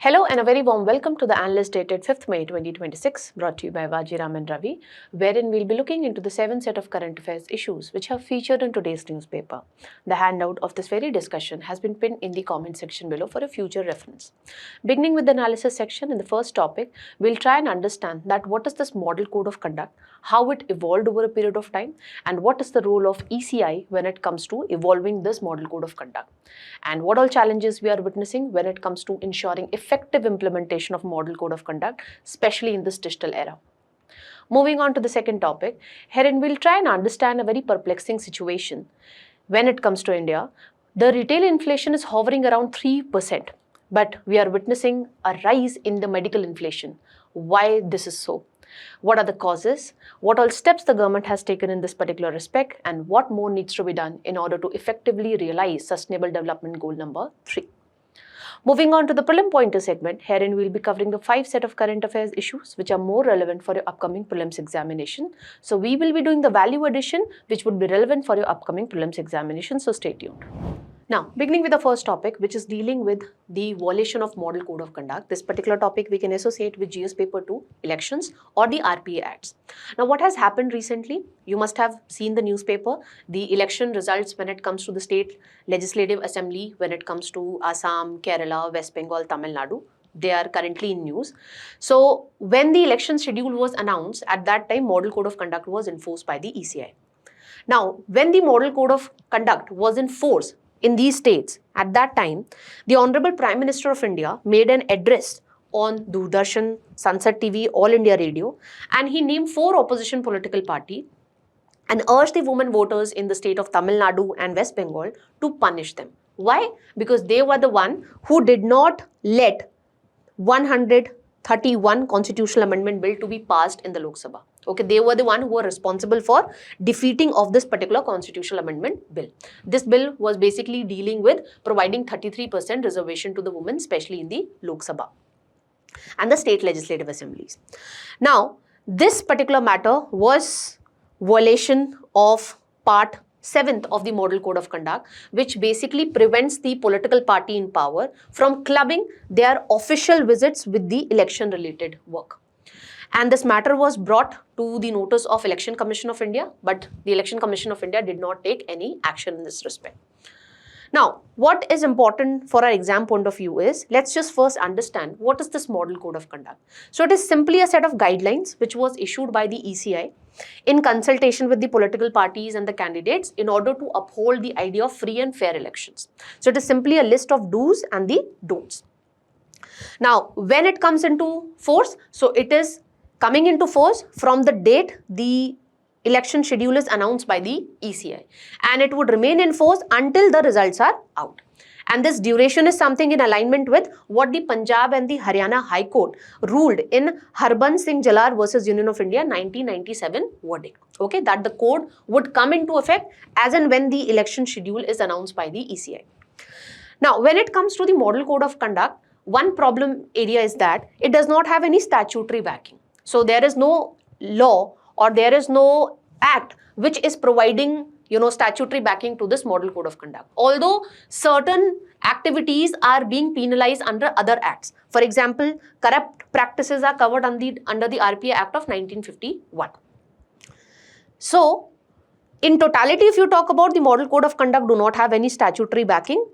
Hello and a very warm welcome to the Analyst dated 5th May 2026, brought to you by Vajiram and Ravi, wherein we'll be looking into the 7 set of current affairs issues which have featured in today's newspaper. The handout of this very discussion has been pinned in the comment section below for a future reference. Beginning with the analysis section, in the first topic, we'll try and understand that what is this model code of conduct, how it evolved over a period of time, and what is the role of ECI when it comes to evolving this model code of conduct, and what all challenges we are witnessing when it comes to ensuring effective implementation of model code of conduct, especially in this digital era. Moving on to the second topic, herein we'll try and understand a very perplexing situation. When it comes to India, the retail inflation is hovering around 3%, but we are witnessing a rise in the medical inflation. Why this is so? What are the causes? What all steps the government has taken in this particular respect, and what more needs to be done in order to effectively realize Sustainable Development Goal number 3. Moving on to the prelim pointer segment, herein we will be covering the 5 set of current affairs issues which are more relevant for your upcoming prelims examination. So we will be doing the value addition which would be relevant for your upcoming prelims examination, so stay tuned. Now, beginning with the first topic, which is dealing with the violation of model code of conduct. This particular topic we can associate with GS paper 2, elections, or the RPA acts. Now, what has happened recently? You must have seen the newspaper, the election results when it comes to the state legislative assembly, when it comes to Assam, Kerala, West Bengal, Tamil Nadu. They are currently in news. So, when the election schedule was announced, at that time, model code of conduct was enforced by the ECI. Now, when the model code of conduct was in force in these states, at that time, the Honorable Prime Minister of India made an address on Doordarshan, Sunset TV, All India Radio, and he named 4 opposition political parties and urged the women voters in the state of Tamil Nadu and West Bengal to punish them. Why? Because they were the one who did not let 131 constitutional amendment bill to be passed in the Lok Sabha. Okay, they were the one who were responsible for defeating of this particular constitutional amendment bill. This bill was basically dealing with providing 33% reservation to the women, especially in the Lok Sabha and the state legislative assemblies. Now, this particular matter was violation of part 7th of the Model Code of Conduct, which basically prevents the political party in power from clubbing their official visits with the election-related work. And this matter was brought to the notice of Election Commission of India, but the Election Commission of India did not take any action in this respect. Now, what is important for our exam point of view is, let's just first understand what is this Model Code of Conduct. So, it is simply a set of guidelines which was issued by the ECI in consultation with the political parties and the candidates in order to uphold the idea of free and fair elections. So, it is simply a list of do's and the don'ts. Now, when it comes into force, so it is coming into force from the date the election schedule is announced by the ECI, and it would remain in force until the results are out. And this duration is something in alignment with what the Punjab and the Haryana High Court ruled in Harbans Singh Jallar versus Union of India 1997 verdict. Okay, that the code would come into effect as and when the election schedule is announced by the ECI. Now, when it comes to the Model Code of Conduct, one problem area is that it does not have any statutory backing. So, there is no law or there is no act which is providing statutory backing to this Model Code of Conduct. Although certain activities are being penalized under other acts. For example, corrupt practices are covered under the RPA Act of 1951. So, in totality, if you talk about the Model Code of Conduct do not have any statutory backing,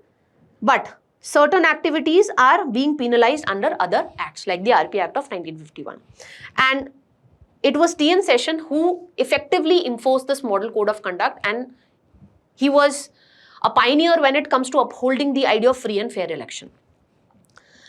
but certain activities are being penalized under other acts like the RPA Act of 1951. And it was T.N. Session who effectively enforced this Model Code of Conduct, and he was a pioneer when it comes to upholding the idea of free and fair election.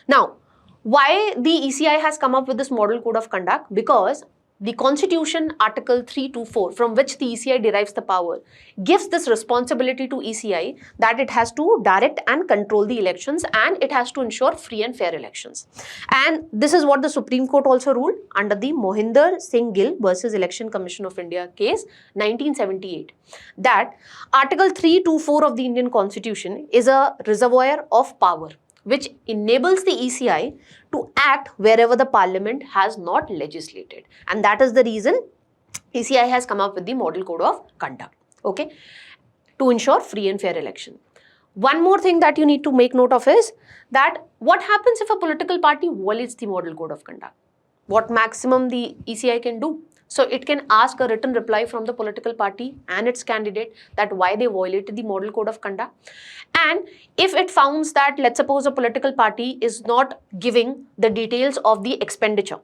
Now, why the ECI has come up with this Model Code of Conduct? Because the Constitution Article 324, from which the ECI derives the power, gives this responsibility to ECI that it has to direct and control the elections and it has to ensure free and fair elections. And this is what the Supreme Court also ruled under the Mohinder Singh Gill versus Election Commission of India case 1978, that Article 324 of the Indian Constitution is a reservoir of power which enables the ECI to act wherever the parliament has not legislated. And that is the reason ECI has come up with the Model Code of Conduct, okay, to ensure free and fair election. One more thing that you need to make note of is that what happens if a political party violates the model code of conduct? What maximum the ECI can do? So it can ask a written reply from the political party and its candidate that why they violated the model code of conduct. And if it founds that, let's suppose a political party is not giving the details of the expenditure,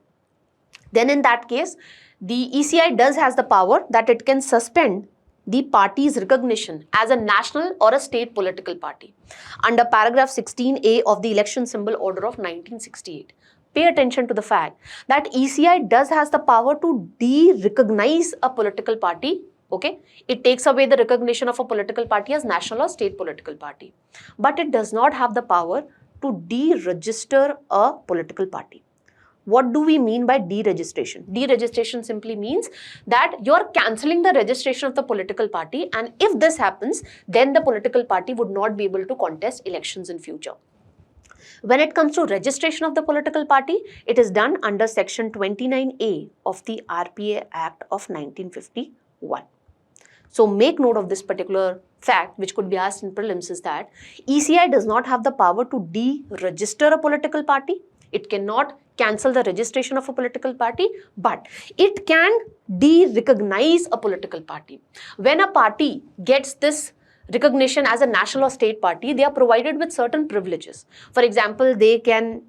then in that case, the ECI does has the power that it can suspend the party's recognition as a national or a state political party under paragraph 16A of the Election Symbol Order of 1968. Pay attention to the fact that ECI does has the power to de-recognize a political party. Okay, it takes away the recognition of a political party as national or state political party, but it does not have the power to deregister a political party. What do we mean by deregistration? Deregistration simply means that you're cancelling the registration of the political party, and if this happens, then the political party would not be able to contest elections in future. When it comes to registration of the political party, it is done under section 29A of the RPA Act of 1951. So make note of this particular fact, which could be asked in prelims, is that ECI does not have the power to deregister a political party. It cannot cancel the registration of a political party, but it can de-recognize a political party. When a party gets this recognition as a national or state party, they are provided with certain privileges. For example, they can,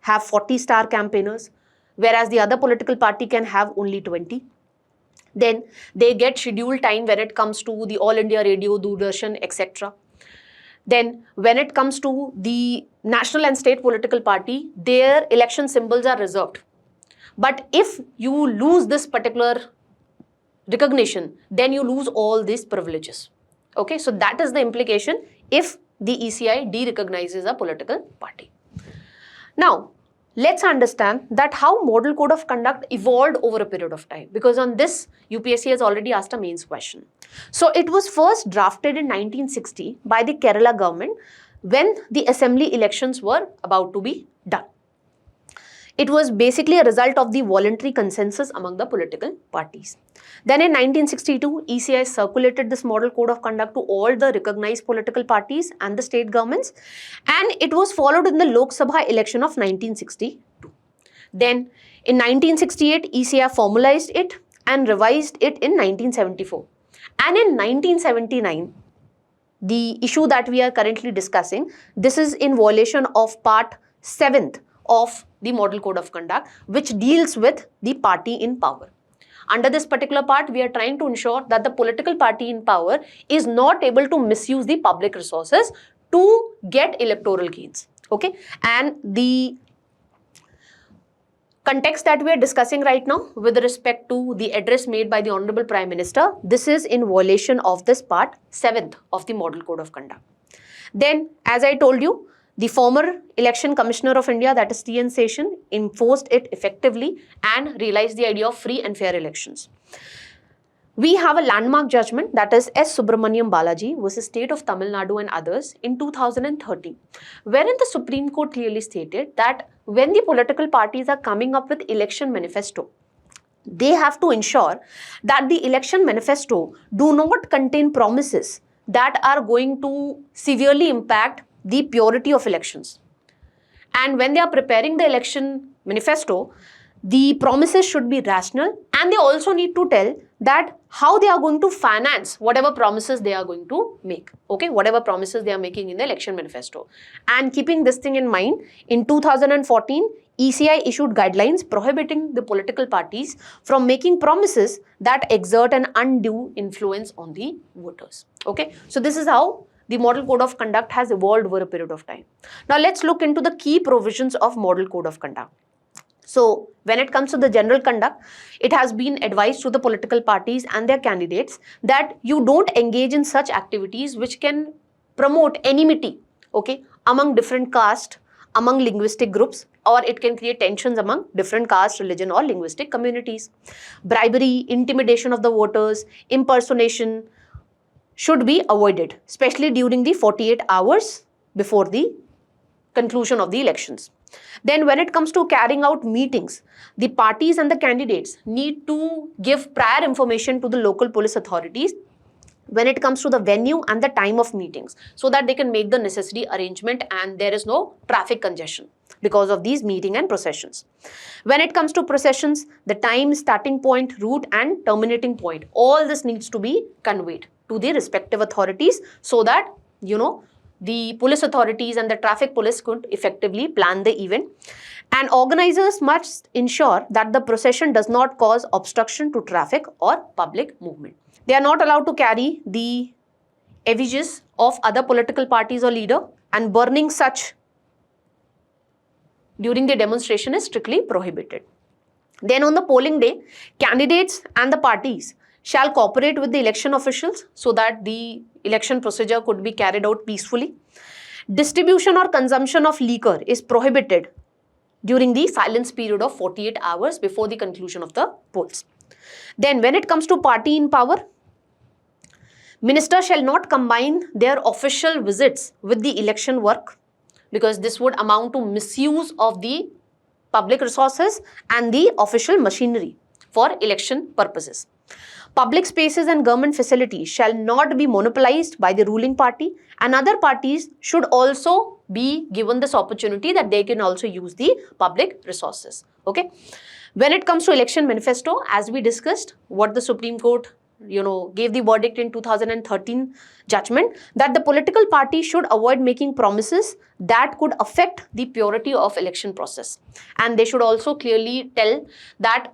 have 40 star campaigners, whereas the other political party can have only 20. Then they get scheduled time when it comes to the All India Radio, Doordarshan, etc. Then when it comes to the national and state political party, their election symbols are reserved. But if you lose this particular recognition, then you lose all these privileges. Okay, so that is the implication if the ECI de-recognizes a political party. Now, let's understand that how model code of conduct evolved over a period of time, because on this UPSC has already asked a mains question. So it was first drafted in 1960 by the Kerala government when the assembly elections were about to be done. It was basically a result of the voluntary consensus among the political parties. Then in 1962, ECI circulated this model code of conduct to all the recognized political parties and the state governments, and it was followed in the Lok Sabha election of 1962. Then in 1968, ECI formalized it and revised it in 1974. And in 1979, the issue that we are currently discussing, this is in violation of part 7th of the model code of conduct, which deals with the party in power. Under this particular part, we are trying to ensure that the political party in power is not able to misuse the public resources to get electoral gains. Okay, and the context that we are discussing right now with respect to the address made by the Honorable Prime Minister, this is in violation of this part 7th of the model code of conduct. Then, as I told you, the former Election Commissioner of India, that is T.N. Seshan, enforced it effectively and realized the idea of free and fair elections. We have a landmark judgment, that is S. Subramaniam Balaji versus State of Tamil Nadu and others in 2013, wherein the Supreme Court clearly stated that when the political parties are coming up with election manifesto, they have to ensure that the election manifesto do not contain promises that are going to severely impact the purity of elections. And when they are preparing the election manifesto, the promises should be rational, and they also need to tell that how they are going to finance whatever promises they are going to make. Okay, whatever promises they are making in the election manifesto. And keeping this thing in mind, in 2014, ECI issued guidelines prohibiting the political parties from making promises that exert an undue influence on the voters. Okay, so this is how the model code of conduct has evolved over a period of time. Now let's look into the key provisions of model code of conduct. So when it comes to the general conduct, it has been advised to the political parties and their candidates that you don't engage in such activities which can promote enmity, okay, among different castes, among linguistic groups, or it can create tensions among different caste, religion, or linguistic communities. Bribery, intimidation of the voters, impersonation should be avoided, especially during the 48 hours before the conclusion of the elections. Then when it comes to carrying out meetings, the parties and the candidates need to give prior information to the local police authorities when it comes to the venue and the time of meetings, so that they can make the necessary arrangement and there is no traffic congestion because of these meeting and processions. When it comes to processions, the time, starting point, route and terminating point, all this needs to be conveyed to the respective authorities so that, the police authorities and the traffic police could effectively plan the event. And organizers must ensure that the procession does not cause obstruction to traffic or public movement. They are not allowed to carry the effigies of other political parties or leader, and burning such during the demonstration is strictly prohibited. Then on the polling day, candidates and the parties shall cooperate with the election officials so that the election procedure could be carried out peacefully. Distribution or consumption of liquor is prohibited during the silence period of 48 hours before the conclusion of the polls. Then when it comes to party in power, ministers shall not combine their official visits with the election work, because this would amount to misuse of the public resources and the official machinery for election purposes. Public spaces and government facilities shall not be monopolized by the ruling party, and other parties should also be given this opportunity that they can also use the public resources. Okay. When it comes to election manifesto, as we discussed, what the Supreme Court gave the verdict in 2013 judgment, that the political party should avoid making promises that could affect the purity of election process. And they should also clearly tell that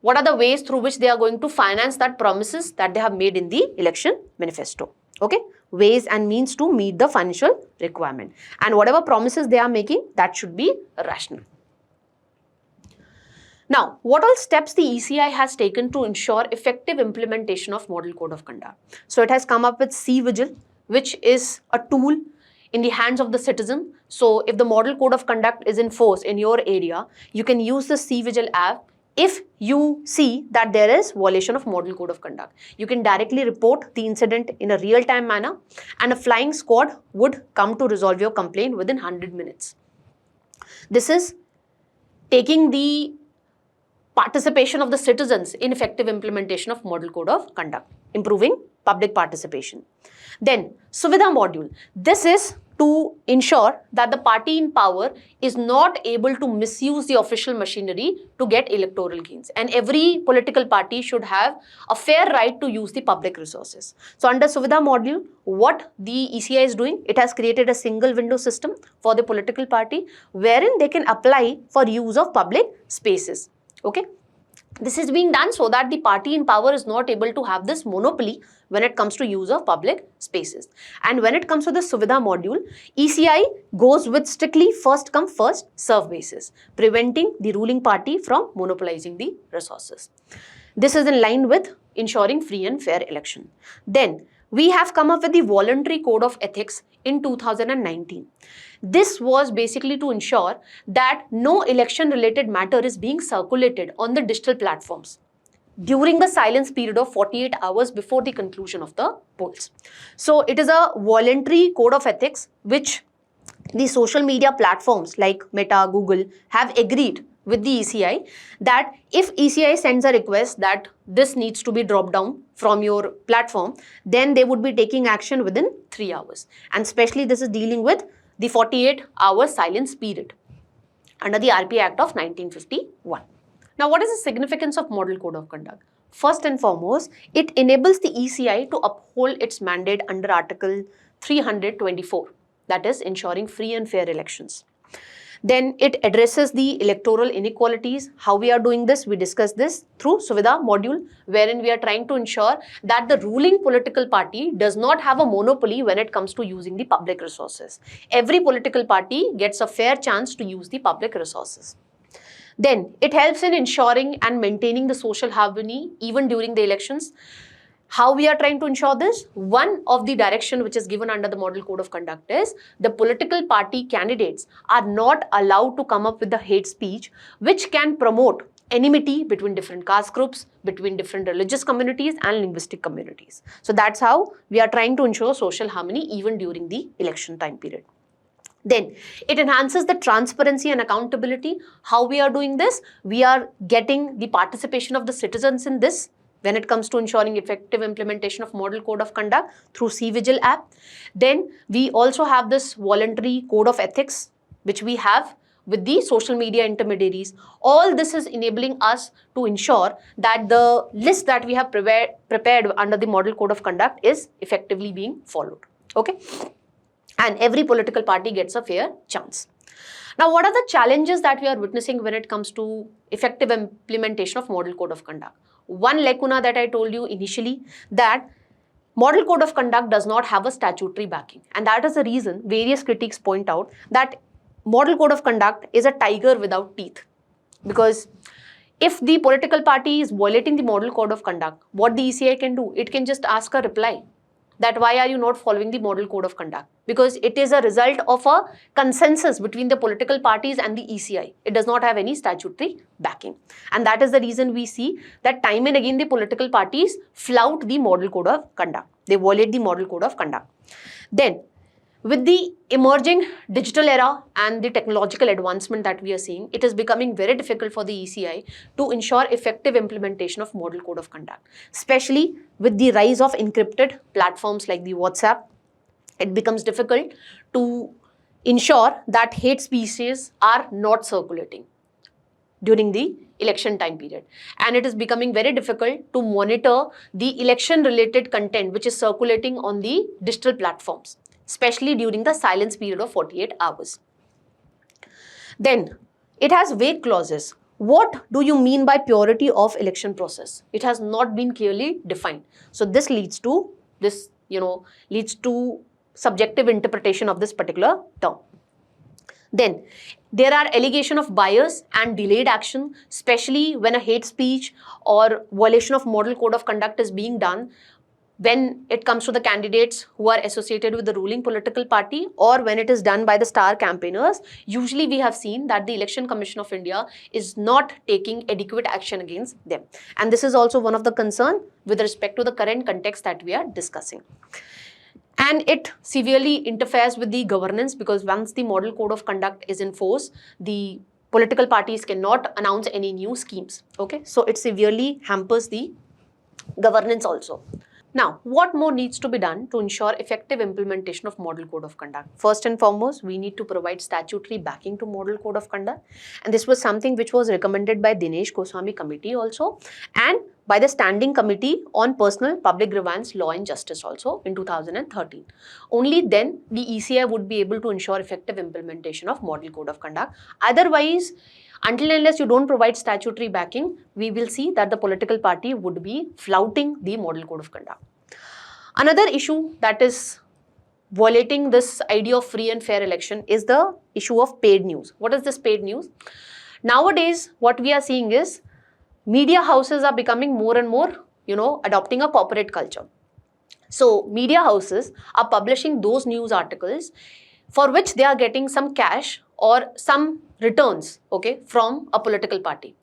what are the ways through which they are going to finance that promises that they have made in the election manifesto. Okay, ways and means to meet the financial requirement. And whatever promises they are making, that should be rational. Now, what all steps the ECI has taken to ensure effective implementation of Model Code of Conduct? So, it has come up with C-Vigil, which is a tool in the hands of the citizen. So, if the Model Code of Conduct is in force in your area, you can use the C-Vigil app. If you see that there is violation of Model Code of Conduct, you can directly report the incident in a real-time manner, and a flying squad would come to resolve your complaint within 100 minutes. This is taking the participation of the citizens in effective implementation of Model Code of Conduct, improving public participation. Then, Suvidha module. This is to ensure that the party in power is not able to misuse the official machinery to get electoral gains. And every political party should have a fair right to use the public resources. So under Suvidha module, what the ECI is doing, it has created a single window system for the political party wherein they can apply for use of public spaces. Okay. This is being done so that the party in power is not able to have this monopoly when it comes to use of public spaces. And when it comes to the Suvidha module, ECI goes with strictly first come first serve basis, preventing the ruling party from monopolizing the resources. This is in line with ensuring free and fair election. Then we have come up with the voluntary code of ethics in 2019. This was basically to ensure that no election related matter is being circulated on the digital platforms during the silence period of 48 hours before the conclusion of the polls. So it is a voluntary code of ethics which the social media platforms like Meta, Google have agreed with the ECI that if ECI sends a request that this needs to be dropped down from your platform, then they would be taking action within 3 hours. And especially this is dealing with the 48-hour silence period under the RP Act of 1951. Now, what is the significance of Model Code of Conduct? First and foremost, it enables the ECI to uphold its mandate under Article 324, that is ensuring free and fair elections. Then it addresses the electoral inequalities. How we are doing this? We discussed this through Suvidha module, wherein we are trying to ensure that the ruling political party does not have a monopoly when it comes to using the public resources. Every political party gets a fair chance to use the public resources. Then it helps in ensuring and maintaining the social harmony even during the elections. How we are trying to ensure this? One of the direction which is given under the Model Code of Conduct is the political party candidates are not allowed to come up with the hate speech which can promote enmity between different caste groups, between different religious communities and linguistic communities. So that's how we are trying to ensure social harmony even during the election time period. Then it enhances the transparency and accountability. How we are doing this? We are getting the participation of the citizens in this when it comes to ensuring effective implementation of Model Code of Conduct through CVigil app. Then we also have this voluntary code of ethics, which we have with the social media intermediaries. All this is enabling us to ensure that the list that we have prepared under the Model Code of Conduct is effectively being followed. Okay? And every political party gets a fair chance. Now, what are the challenges that we are witnessing when it comes to effective implementation of Model Code of Conduct? One lacuna that I told you initially, that Model Code of Conduct does not have a statutory backing. And that is the reason various critics point out that Model Code of Conduct is a tiger without teeth. Because if the political party is violating the Model Code of Conduct, what the ECI can do? It can just ask a reply that why are you not following the Model Code of Conduct? Because it is a result of a consensus between the political parties and the ECI. It does not have any statutory backing. And that is the reason we see that time and again the political parties flout the Model Code of Conduct. They violate the Model Code of Conduct. Then, with the emerging digital era and the technological advancement that we are seeing, it is becoming very difficult for the ECI to ensure effective implementation of Model Code of Conduct. Especially with the rise of encrypted platforms like the WhatsApp, it becomes difficult to ensure that hate speeches are not circulating during the election time period. And it is becoming very difficult to monitor the election related content which is circulating on the digital platforms, especially during the silence period of 48 hours. Then, it has vague clauses. What do you mean by purity of election process? It has not been clearly defined. So this leads to subjective interpretation of this particular term. Then, there are allegations of bias and delayed action, especially when a hate speech or violation of Model Code of Conduct is being done when it comes to the candidates who are associated with the ruling political party, or when it is done by the star campaigners. Usually we have seen that the Election Commission of India is not taking adequate action against them. And this is also one of the concern with respect to the current context that we are discussing. And it severely interferes with the governance, because once the Model Code of Conduct is in force, the political parties cannot announce any new schemes. Okay, so it severely hampers the governance also. Now, what more needs to be done to ensure effective implementation of Model Code of Conduct? First and foremost, we need to provide statutory backing to Model Code of Conduct. And this was something which was recommended by Dinesh Goswami Committee also, and by the Standing Committee on Personal Public Grievance Law and Justice also in 2013. Only then the ECI would be able to ensure effective implementation of Model Code of Conduct. Otherwise, until and unless you don't provide statutory backing, we will see that the political party would be flouting the Model Code of Conduct. Another issue that is violating this idea of free and fair election is the issue of paid news. What is this paid news? Nowadays, what we are seeing is media houses are becoming more and more, adopting a corporate culture. So, media houses are publishing those news articles for which they are getting some cash or some returns, okay, from a political party.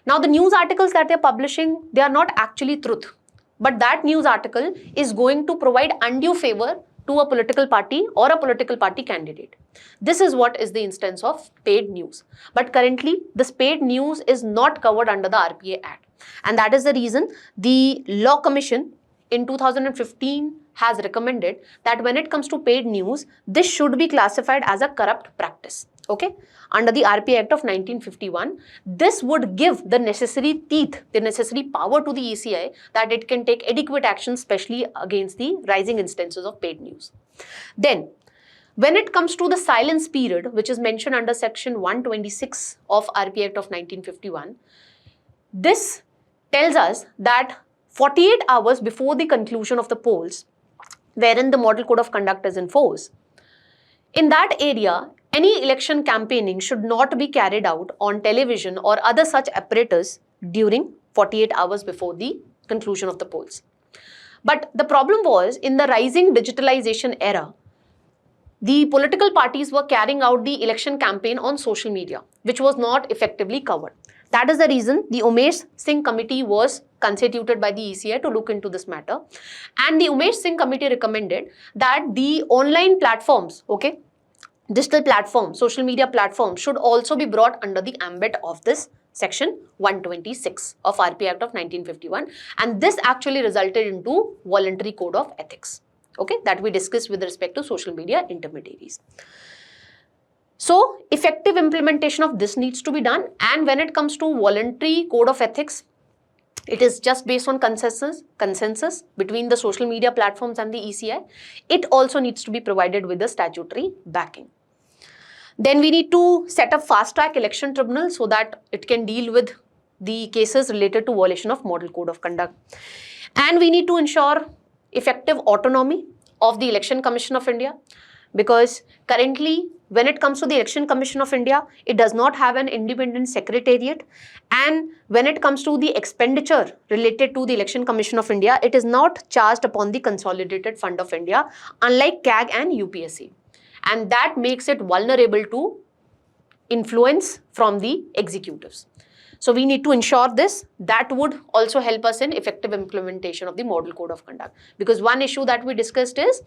Now, the news articles that they are publishing, they are not actually truth, but that news article is going to provide undue favor to a political party or a political party candidate. This is what is the instance of paid news. But currently, this paid news is not covered under the RPA Act. And that is the reason the Law Commission in 2015 has recommended that when it comes to paid news, this should be classified as a corrupt practice. Okay, under the RPA Act of 1951, this would give the necessary teeth, the necessary power to the ECI that it can take adequate action, especially against the rising instances of paid news. Then, when it comes to the silence period, which is mentioned under section 126 of RPA Act of 1951, this tells us that 48 hours before the conclusion of the polls, wherein the Model Code of Conduct is in force, in that area, any election campaigning should not be carried out on television or other such apparatus during 48 hours before the conclusion of the polls. But the problem was, in the rising digitalization era, the political parties were carrying out the election campaign on social media, which was not effectively covered. That is the reason the Umesh Singh Committee was constituted by the ECI to look into this matter. And the Umesh Singh Committee recommended that the online platforms, digital platforms, social media platforms should also be brought under the ambit of this Section 126 of RP Act of 1951, and this actually resulted into voluntary code of ethics, okay, that we discussed with respect to social media intermediaries. So effective implementation of this needs to be done, and when it comes to voluntary code of ethics, it is just based on consensus between the social media platforms and the ECI. It also needs to be provided with the statutory backing. Then we need to set up fast-track election tribunal so that it can deal with the cases related to violation of model code of conduct. And we need to ensure effective autonomy of the Election Commission of India, because currently when it comes to the Election Commission of India, it does not have an independent secretariat, and when it comes to the expenditure related to the Election Commission of India, it is not charged upon the Consolidated Fund of India, unlike CAG and UPSC. And that makes it vulnerable to influence from the executives. So we need to ensure this. That would also help us in effective implementation of the Model Code of Conduct. Because one issue that we discussed is,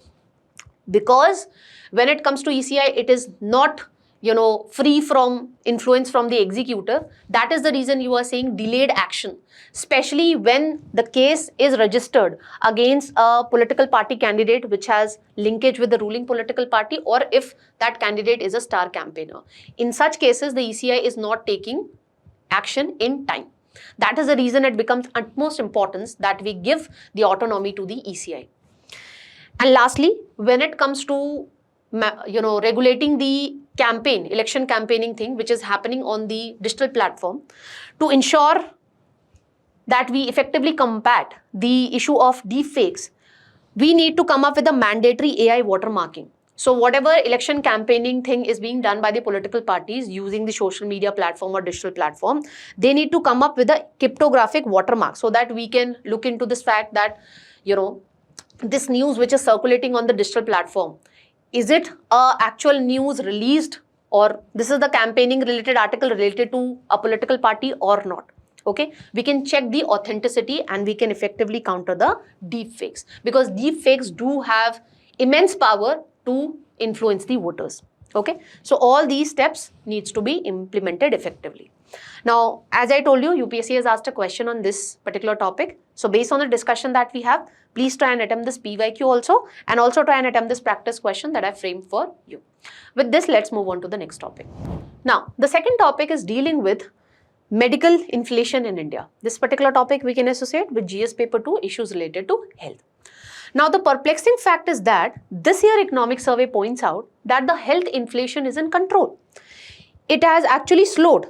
because when it comes to ECI, it is not, free from influence from the executive. That is the reason you are saying delayed action, especially when the case is registered against a political party candidate which has linkage with the ruling political party, or if that candidate is a star campaigner. In such cases, the ECI is not taking action in time. That is the reason it becomes utmost importance that we give the autonomy to the ECI. And lastly, when it comes to regulating the election campaigning thing which is happening on the digital platform, to ensure that we effectively combat the issue of deepfakes, we need to come up with a mandatory AI watermarking. So whatever election campaigning thing is being done by the political parties using the social media platform or digital platform, they need to come up with a cryptographic watermark so that we can look into this fact that, this news which is circulating on the digital platform, is it actual news released, or this is the campaigning related article related to a political party or not? Okay, we can check the authenticity and we can effectively counter the deepfakes, because deepfakes do have immense power to influence the voters. Okay, so all these steps needs to be implemented effectively. Now, as I told you, UPSC has asked a question on this particular topic. So based on the discussion that we have, please try and attempt this PYQ also, and also try and attempt this practice question that I framed for you. With this, let's move on to the next topic. Now, the second topic is dealing with medical inflation in India. This particular topic we can associate with GS paper 2, issues related to health. Now, the perplexing fact is that this year economic survey points out that the health inflation is in control. It has actually slowed.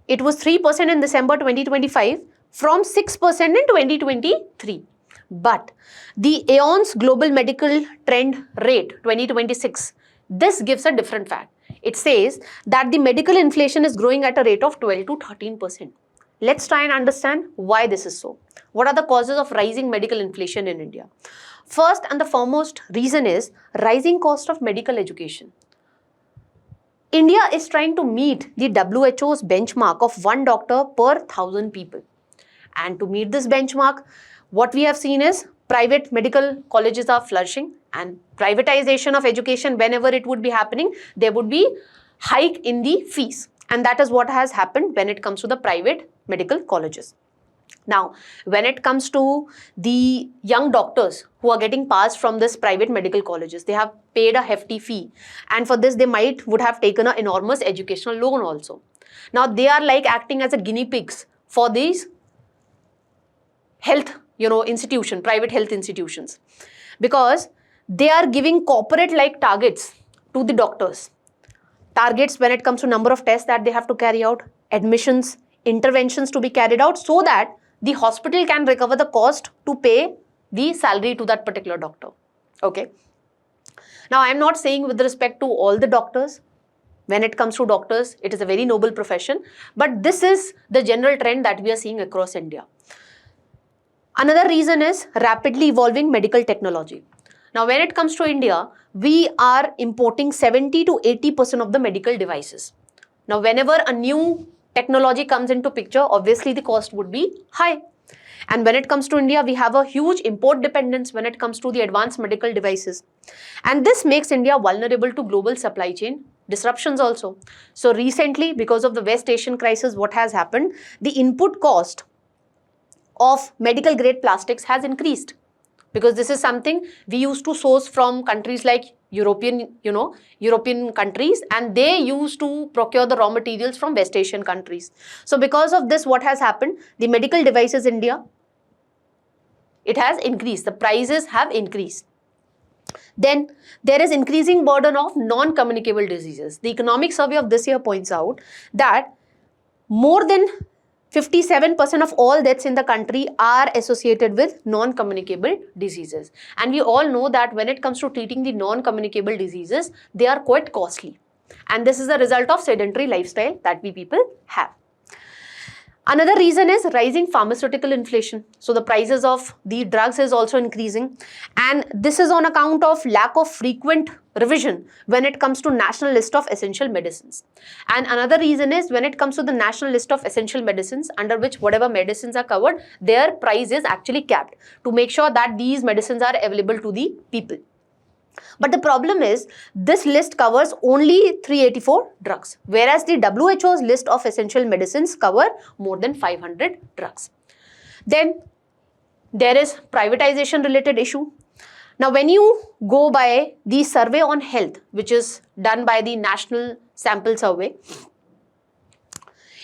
It was 3% in December 2025 from 6% in 2023. But the Aeon's Global Medical Trend Rate 2026, this gives a different fact. It says that the medical inflation is growing at a rate of 12 to 13%. Let's try and understand why this is so. What are the causes of rising medical inflation in India? First and the foremost reason is rising cost of medical education. India is trying to meet the WHO's benchmark of 1 doctor per 1,000 people. And to meet this benchmark, what we have seen is private medical colleges are flourishing, and privatization of education, whenever it would be happening, there would be hike in the fees. And that is what has happened when it comes to the private medical colleges. Now, when it comes to the young doctors who are getting passed from this private medical colleges, they have paid a hefty fee, and for this they would have taken an enormous educational loan also. Now, they are like acting as a guinea pigs for these health, private health institutions, because they are giving corporate-like targets to the doctors. Targets when it comes to number of tests that they have to carry out, admissions, interventions to be carried out, so that the hospital can recover the cost to pay the salary to that particular doctor. Okay. Now, I am not saying with respect to all the doctors. When it comes to doctors, it is a very noble profession, but this is the general trend that we are seeing across India. Another reason is rapidly evolving medical technology. Now, when it comes to India, we are importing 70 to 80% of the medical devices. Now, whenever a new technology comes into picture, obviously the cost would be high. And when it comes to India, we have a huge import dependence when it comes to the advanced medical devices. And this makes India vulnerable to global supply chain disruptions also. So recently, because of the West Asian crisis, what has happened? The input cost of medical grade plastics has increased, because this is something we used to source from countries like European countries, and they used to procure the raw materials from West Asian countries. So because of this, what has happened? The medical devices India, it has increased. The prices have increased. Then there is increasing burden of non-communicable diseases. The economic survey of this year points out that more than 57% of all deaths in the country are associated with non-communicable diseases. And we all know that when it comes to treating the non-communicable diseases, they are quite costly. And this is a result of sedentary lifestyle that we people have. Another reason is rising pharmaceutical inflation. So the prices of the drugs is also increasing, and this is on account of lack of frequent revision when it comes to national list of essential medicines. And another reason is when it comes to the national list of essential medicines, under which whatever medicines are covered, their price is actually capped to make sure that these medicines are available to the people. But the problem is, this list covers only 384 drugs, whereas the WHO's list of essential medicines cover more than 500 drugs. Then there is privatization related issue. Now, when you go by the survey on health, which is done by the National Sample Survey,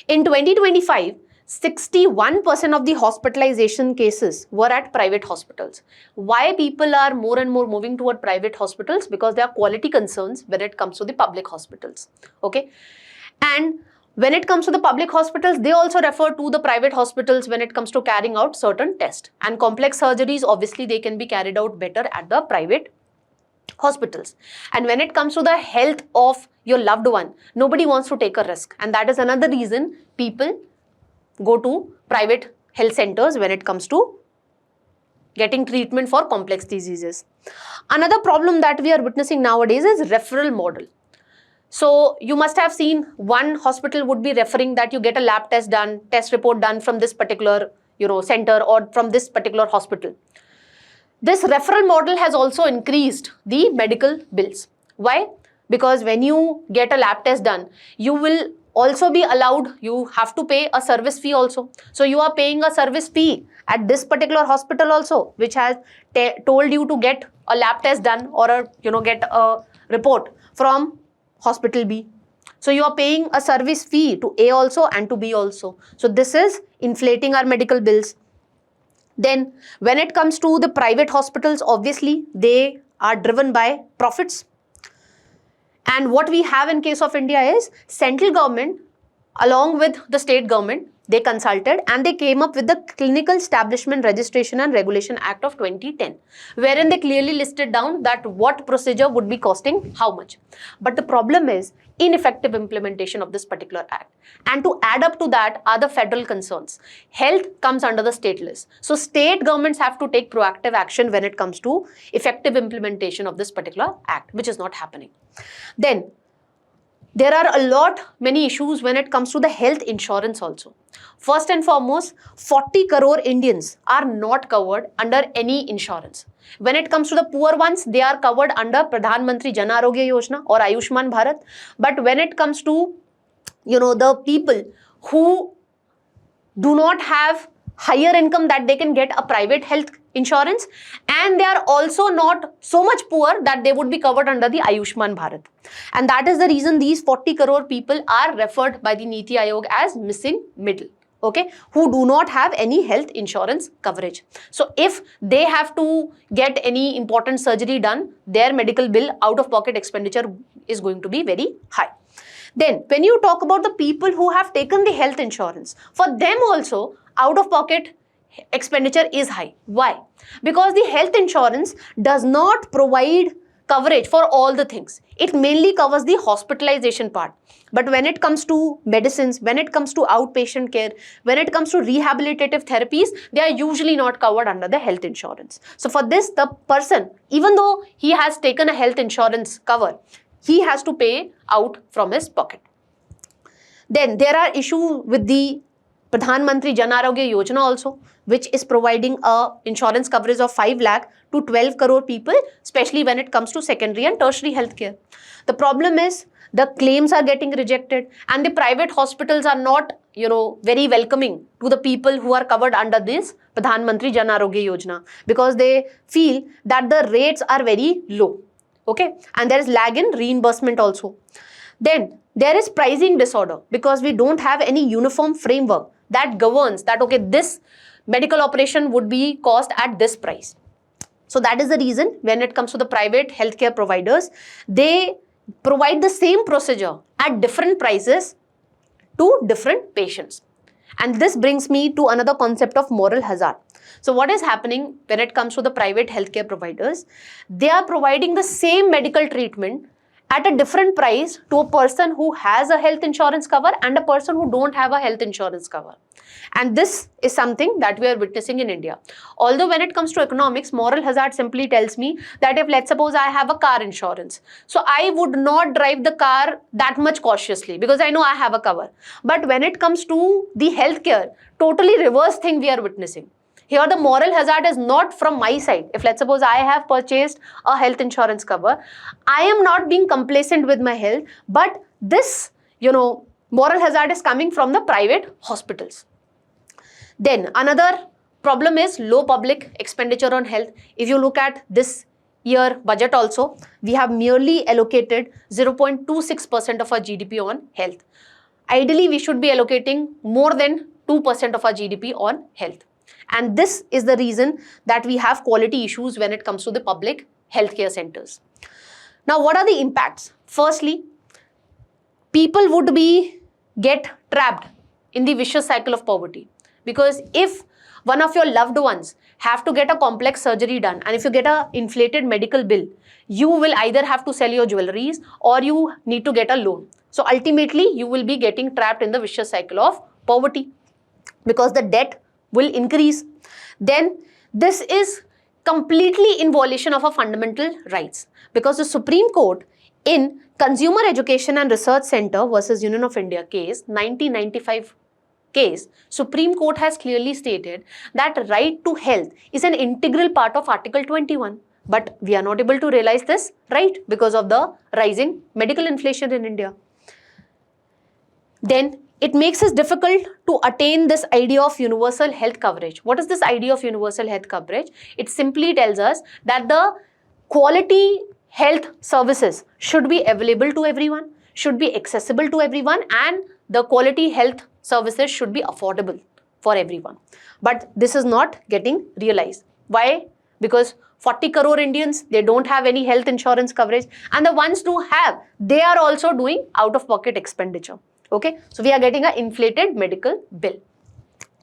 in 2025, 61% of the hospitalization cases were at private hospitals. Why people are more and more moving toward private hospitals? Because there are quality concerns when it comes to the public hospitals. Okay. And when it comes to the public hospitals, they also refer to the private hospitals when it comes to carrying out certain tests. And complex surgeries, obviously, they can be carried out better at the private hospitals. And when it comes to the health of your loved one, nobody wants to take a risk. And that is another reason people go to private health centers when it comes to getting treatment for complex diseases. Another problem that we are witnessing nowadays is referral model. So you must have seen one hospital would be referring that you get a lab test done, test report done from this particular center or from this particular hospital. This referral model has also increased the medical bills. Why? Because when you get a lab test done, you will also be allowed, you have to pay a service fee also. So you are paying a service fee at this particular hospital also, which has told you to get a lab test done or get a report from hospital B. So you are paying a service fee to A also and to B also. So this is inflating our medical bills. Then when it comes to the private hospitals, obviously they are driven by profits. And what we have in case of India is central government along with the state government, they consulted and they came up with the Clinical Establishment Registration and Regulation Act of 2010, wherein they clearly listed down that what procedure would be costing how much. But the problem is ineffective implementation of this particular act. And to add up to that are the federal concerns. Health comes under the state list. So state governments have to take proactive action when it comes to effective implementation of this particular act, which is not happening. Then there are many issues when it comes to the health insurance also. First and foremost, 40 crore Indians are not covered under any insurance. When it comes to the poor ones, they are covered under Pradhan Mantri Jan Arogya Yojana or Ayushman Bharat. But when it comes to, the people who do not have higher income that they can get a private health insurance, and they are also not so much poor that they would be covered under the Ayushman Bharat. And that is the reason these 40 crore people are referred by the Niti Aayog as missing middle, okay, who do not have any health insurance coverage. So if they have to get any important surgery done, their medical bill out of pocket expenditure is going to be very high. Then when you talk about the people who have taken the health insurance, for them also out of pocket expenditure is high. Why? Because the health insurance does not provide coverage for all the things. It mainly covers the hospitalization part. But when it comes to medicines, when it comes to outpatient care, when it comes to rehabilitative therapies, they are usually not covered under the health insurance. So for this, the person, even though he has taken a health insurance cover, he has to pay out from his pocket. Then there are issues with the Pradhan Mantri Jan Arogya Yojana also, which is providing a insurance coverage of 5 lakh to 12 crore people, especially when it comes to secondary and tertiary healthcare. The problem is the claims are getting rejected and the private hospitals are not, very welcoming to the people who are covered under this Pradhan Mantri Jan Arogya Yojana, because they feel that the rates are very low. Okay, and there is lag in reimbursement also. Then there is pricing disorder, because we don't have any uniform framework that governs that, okay, this medical operation would be cost at this price. So that is the reason when it comes to the private healthcare providers, they provide the same procedure at different prices to different patients. And this brings me to another concept of moral hazard. So what is happening when it comes to the private healthcare providers? They are providing the same medical treatment at a different price to a person who has a health insurance cover and a person who don't have a health insurance cover. And this is something that we are witnessing in India. Although when it comes to economics, moral hazard simply tells me that if, let's suppose, I have a car insurance, so I would not drive the car that much cautiously because I know I have a cover. But when it comes to the healthcare, totally reverse thing we are witnessing. Here the moral hazard is not from my side. If, let's suppose, I have purchased a health insurance cover, I am not being complacent with my health, but this, moral hazard is coming from the private hospitals. Then another problem is low public expenditure on health. If you look at this year budget also, we have merely allocated 0.26% of our GDP on health. Ideally, we should be allocating more than 2% of our GDP on health. And this is the reason that we have quality issues when it comes to the public healthcare centers. Now, what are the impacts? Firstly, people would get trapped in the vicious cycle of poverty. Because if one of your loved ones have to get a complex surgery done, and if you get an inflated medical bill, you will either have to sell your jewelries or you need to get a loan. So ultimately, you will be getting trapped in the vicious cycle of poverty because the debt will increase. Then this is completely in violation of our fundamental rights, because the Supreme Court in Consumer Education and Research Center versus Union of India case 1995 case, Supreme Court has clearly stated that right to health is an integral part of Article 21. But we are not able to realize this right because of the rising medical inflation in India. Then it makes it difficult to attain this idea of universal health coverage. What is this idea of universal health coverage? It simply tells us that the quality health services should be available to everyone, should be accessible to everyone, and the quality health services should be affordable for everyone. But this is not getting realized. Why? Because 40 crore Indians, they don't have any health insurance coverage, and the ones who have, they are also doing out-of-pocket expenditure. Okay, so we are getting an inflated medical bill.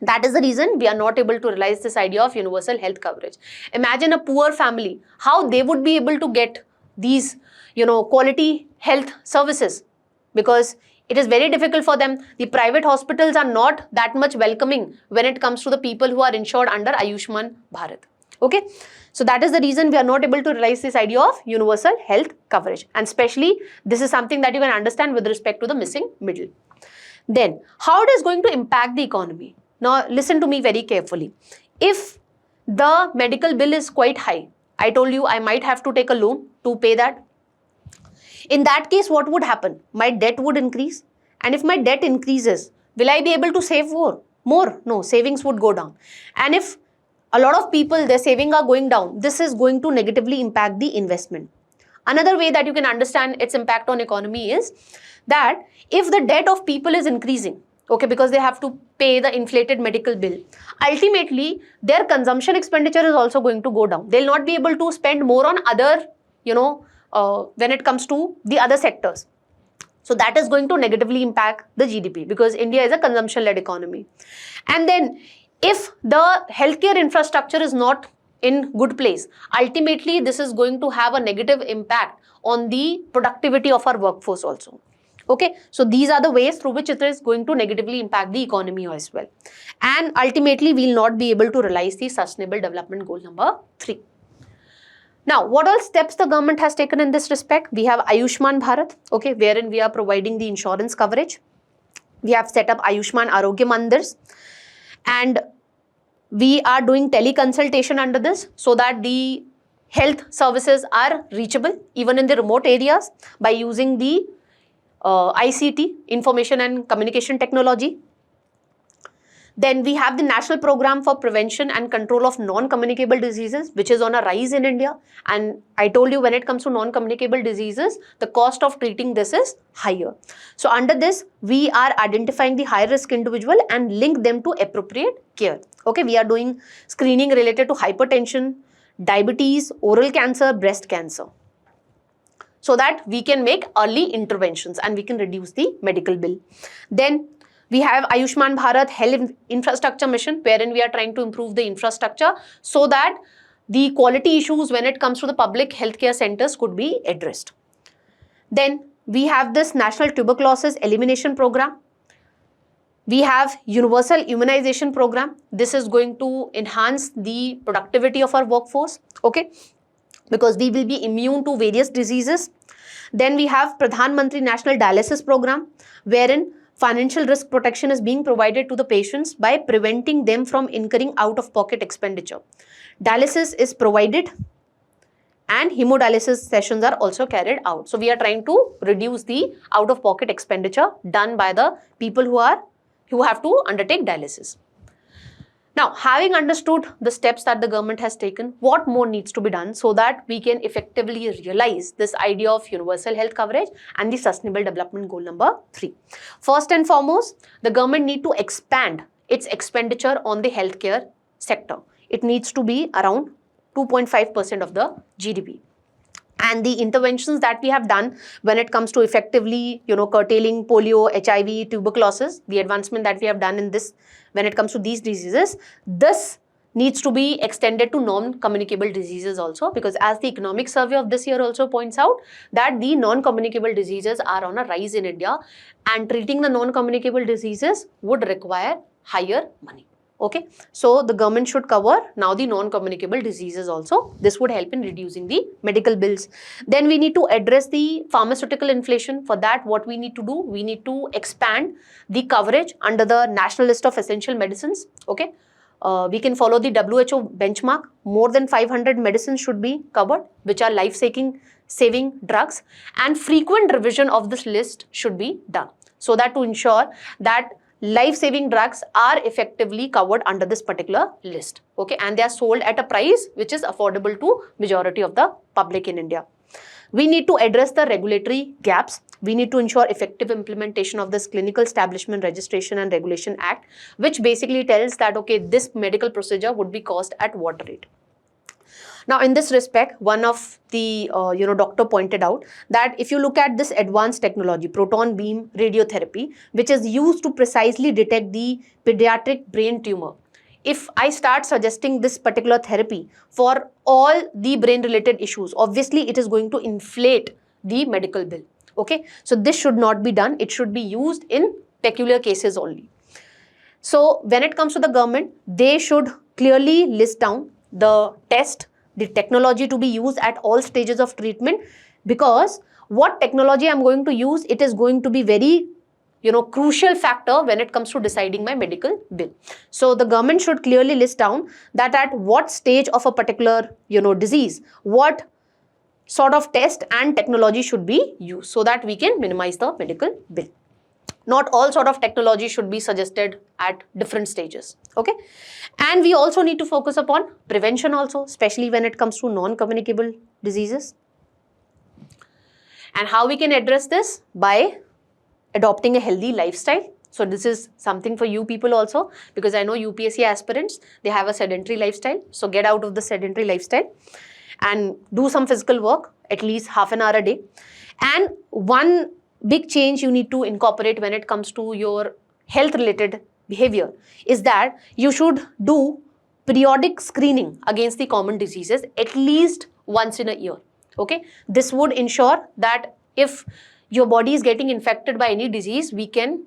That is the reason we are not able to realize this idea of universal health coverage. Imagine a poor family, how they would be able to get these, quality health services, because it is very difficult for them. The private hospitals are not that much welcoming when it comes to the people who are insured under Ayushman Bharat. Okay, so that is the reason we are not able to realize this idea of universal health coverage. And especially, this is something that you can understand with respect to the missing middle. Then, how it is going to impact the economy? Now, listen to me very carefully. If the medical bill is quite high, I told you I might have to take a loan to pay that. In that case, what would happen? My debt would increase. And if my debt increases, will I be able to save more? No, savings would go down. And if a lot of people, their savings are going down, this is going to negatively impact the investment. Another way that you can understand its impact on economy is that if the debt of people is increasing, okay, because they have to pay the inflated medical bill, ultimately their consumption expenditure is also going to go down. They'll not be able to spend more on other, when it comes to the other sectors. So that is going to negatively impact the GDP because India is a consumption-led economy. And then if the healthcare infrastructure is not in good place, ultimately this is going to have a negative impact on the productivity of our workforce also. Okay, so these are the ways through which it is going to negatively impact the economy as well. And ultimately, we will not be able to realize the Sustainable Development Goal number 3. Now, what all steps the government has taken in this respect? We have Ayushman Bharat, okay, wherein we are providing the insurance coverage. We have set up Ayushman Arogya Mandirs, and we are doing teleconsultation under this so that the health services are reachable even in the remote areas by using the ICT, information and communication technology. Then we have the National Program for Prevention and Control of Non-Communicable Diseases, which is on a rise in India. And I told you, when it comes to non-communicable diseases, the cost of treating this is higher. So under this, we are identifying the high-risk individual and link them to appropriate care. Okay, we are doing screening related to hypertension, diabetes, oral cancer, breast cancer, so that we can make early interventions and we can reduce the medical bill. Then we have Ayushman Bharat Health Infrastructure Mission, wherein we are trying to improve the infrastructure so that the quality issues when it comes to the public healthcare centers could be addressed. Then we have this National Tuberculosis Elimination Program. We have Universal Immunization Program. This is going to enhance the productivity of our workforce, okay, because we will be immune to various diseases. Then we have Pradhan Mantri National Dialysis Program, wherein financial risk protection is being provided to the patients by preventing them from incurring out-of-pocket expenditure. Dialysis is provided and hemodialysis sessions are also carried out. So we are trying to reduce the out-of-pocket expenditure done by the people who have to undertake dialysis. Now, having understood the steps that the government has taken, what more needs to be done so that we can effectively realize this idea of universal health coverage and the Sustainable Development Goal number 3? First and foremost, the government needs to expand its expenditure on the healthcare sector. It needs to be around 2.5% of the GDP. And the interventions that we have done when it comes to effectively, curtailing polio, HIV, tuberculosis, the advancement that we have done in this, when it comes to these diseases, this needs to be extended to non-communicable diseases also, because as the economic survey of this year also points out, that the non-communicable diseases are on a rise in India, and treating the non-communicable diseases would require higher money. Okay, so the government should cover now the non-communicable diseases also. This would help in reducing the medical bills. Then we need to address the pharmaceutical inflation. For that, what we need to do, we need to expand the coverage under the National List of Essential Medicines. Okay, we can follow the WHO benchmark. More than 500 medicines should be covered, which are life-saving drugs, and frequent revision of this list should be done, so that to ensure that life-saving drugs are effectively covered under this particular list, okay, and they are sold at a price which is affordable to majority of the public in India. We need to address the regulatory gaps. We need to ensure effective implementation of this Clinical Establishment Registration and Regulation Act, which basically tells that, okay, this medical procedure would be cost at what rate. Now, in this respect, one of the doctor pointed out that if you look at this advanced technology, proton beam radiotherapy, which is used to precisely detect the pediatric brain tumor, if I start suggesting this particular therapy for all the brain-related issues, obviously it is going to inflate the medical bill. Okay, so this should not be done. It should be used in peculiar cases only. So when it comes to the government, they should clearly list down the test, the technology to be used at all stages of treatment, because what technology I'm going to use, it is going to be very crucial factor when it comes to deciding my medical bill. So the government should clearly list down that at what stage of a particular disease, what sort of test and technology should be used, so that we can minimize the medical bill. Not all sort of technology should be suggested at different stages, okay? And we also need to focus upon prevention also, especially when it comes to non-communicable diseases. And how we can address this? By adopting a healthy lifestyle. So this is something for you people also, because I know UPSC aspirants, they have a sedentary lifestyle. So get out of the sedentary lifestyle and do some physical work, at least half an hour a day. And one big change you need to incorporate when it comes to your health related behavior is that you should do periodic screening against the common diseases at least once in a year. Okay, this would ensure that if your body is getting infected by any disease, we can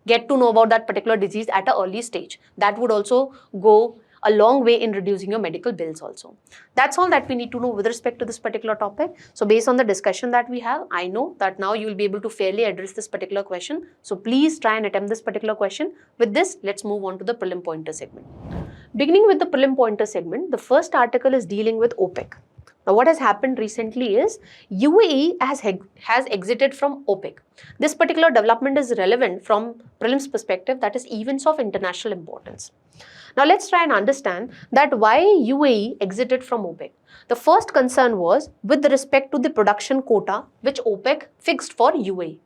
get to know about that particular disease at an early stage. That would also go a long way in reducing your medical bills also. That's all that we need to know with respect to this particular topic. So based on the discussion that we have, I know that now you will be able to fairly address this particular question. So please try and attempt this particular question. With this, let's move on to the prelim pointer segment. Beginning with the prelim pointer segment, the first article is dealing with OPEC. Now, what has happened recently is UAE has exited from OPEC. This particular development is relevant from prelims perspective, that is events of international importance. Now, let's try and understand that why UAE exited from OPEC. The first concern was with respect to the production quota which OPEC fixed for UAE.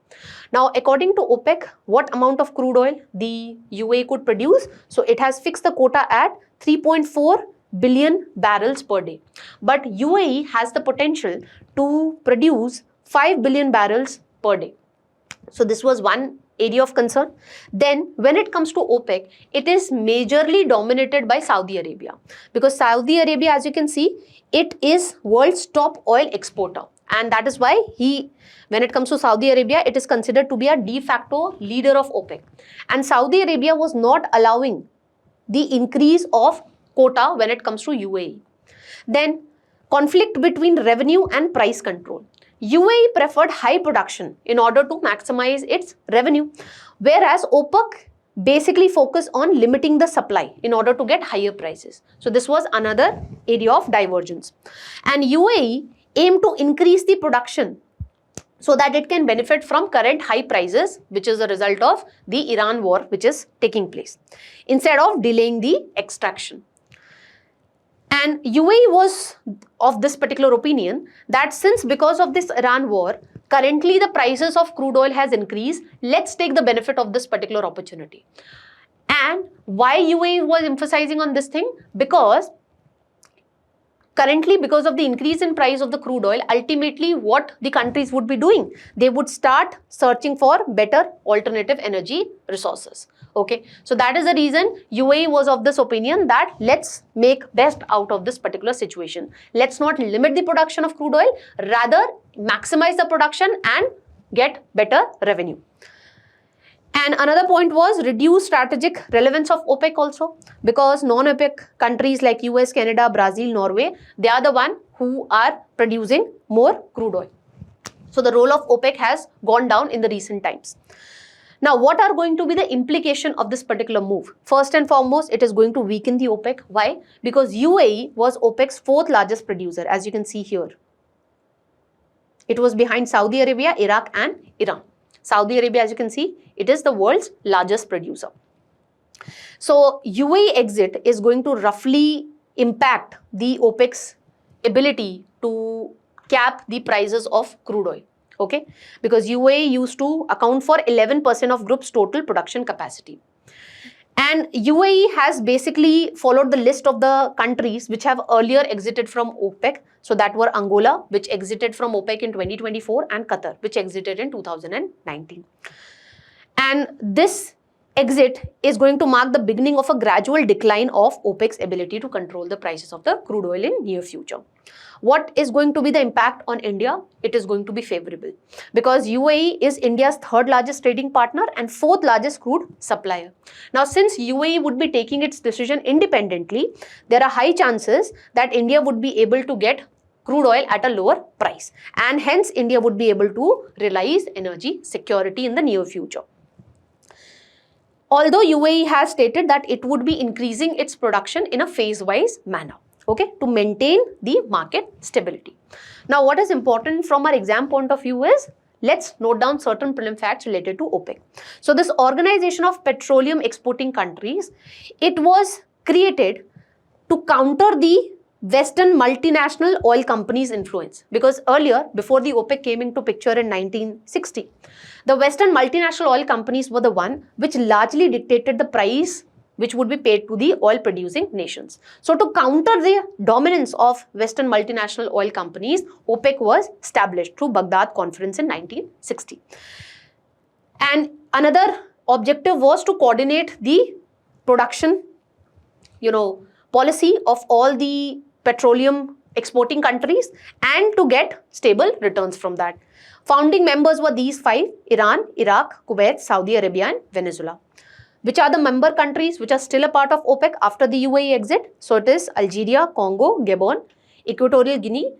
Now, according to OPEC, what amount of crude oil the UAE could produce? So, it has fixed the quota at 3.4 billion barrels per day. But UAE has the potential to produce 5 billion barrels per day. So this was one area of concern. Then when it comes to OPEC, it is majorly dominated by Saudi Arabia, because Saudi Arabia, as you can see, it is world's top oil exporter. And that is why when it comes to Saudi Arabia, it is considered to be a de facto leader of OPEC. And Saudi Arabia was not allowing the increase of quota when it comes to UAE. Then conflict between revenue and price control. UAE preferred high production in order to maximize its revenue, whereas OPEC basically focused on limiting the supply in order to get higher prices. So this was another area of divergence. And UAE aimed to increase the production so that it can benefit from current high prices, which is a result of the Iran war which is taking place, instead of delaying the extraction. And UAE was of this particular opinion that since because of this Iran war, currently the prices of crude oil has increased, let's take the benefit of this particular opportunity. And why UAE was emphasizing on this thing? Because currently, because of the increase in price of the crude oil, ultimately what the countries would be doing? They would start searching for better alternative energy resources. Okay, so that is the reason UAE was of this opinion that let's make best out of this particular situation. Let's not limit the production of crude oil, rather maximize the production and get better revenue. And another point was reduce strategic relevance of OPEC also, because non-OPEC countries like US, Canada, Brazil, Norway, they are the one who are producing more crude oil. So the role of OPEC has gone down in the recent times. Now, what are going to be the implication of this particular move? First and foremost, it is going to weaken the OPEC. Why? Because UAE was OPEC's fourth largest producer, as you can see here. It was behind Saudi Arabia, Iraq and Iran. Saudi Arabia, as you can see, it is the world's largest producer. So UAE exit is going to roughly impact the OPEC's ability to cap the prices of crude oil. Okay, because UAE used to account for 11% of group's total production capacity. And UAE has basically followed the list of the countries which have earlier exited from OPEC. So that were Angola, which exited from OPEC in 2024, and Qatar, which exited in 2019. And this exit is going to mark the beginning of a gradual decline of OPEC's ability to control the prices of the crude oil in near future. What is going to be the impact on India? It is going to be favorable, because UAE is India's third largest trading partner and fourth largest crude supplier. Now, since UAE would be taking its decision independently, there are high chances that India would be able to get crude oil at a lower price, and hence India would be able to realize energy security in the near future. Although UAE has stated that it would be increasing its production in a phase-wise manner, okay, to maintain the market stability. Now, what is important from our exam point of view is, let's note down certain prelim facts related to OPEC. So, this organization of petroleum exporting countries, it was created to counter the Western multinational oil companies' influence, because earlier, before the OPEC came into picture in 1960, the Western multinational oil companies were the one which largely dictated the price which would be paid to the oil producing nations. So to counter the dominance of Western multinational oil companies, OPEC was established through Baghdad Conference in 1960. And another objective was to coordinate the production, policy of all the petroleum exporting countries and to get stable returns from that. Founding members were these five: Iran, Iraq, Kuwait, Saudi Arabia and Venezuela. Which are the member countries which are still a part of OPEC after the UAE exit? So it is Algeria, Congo, Gabon, Equatorial Guinea,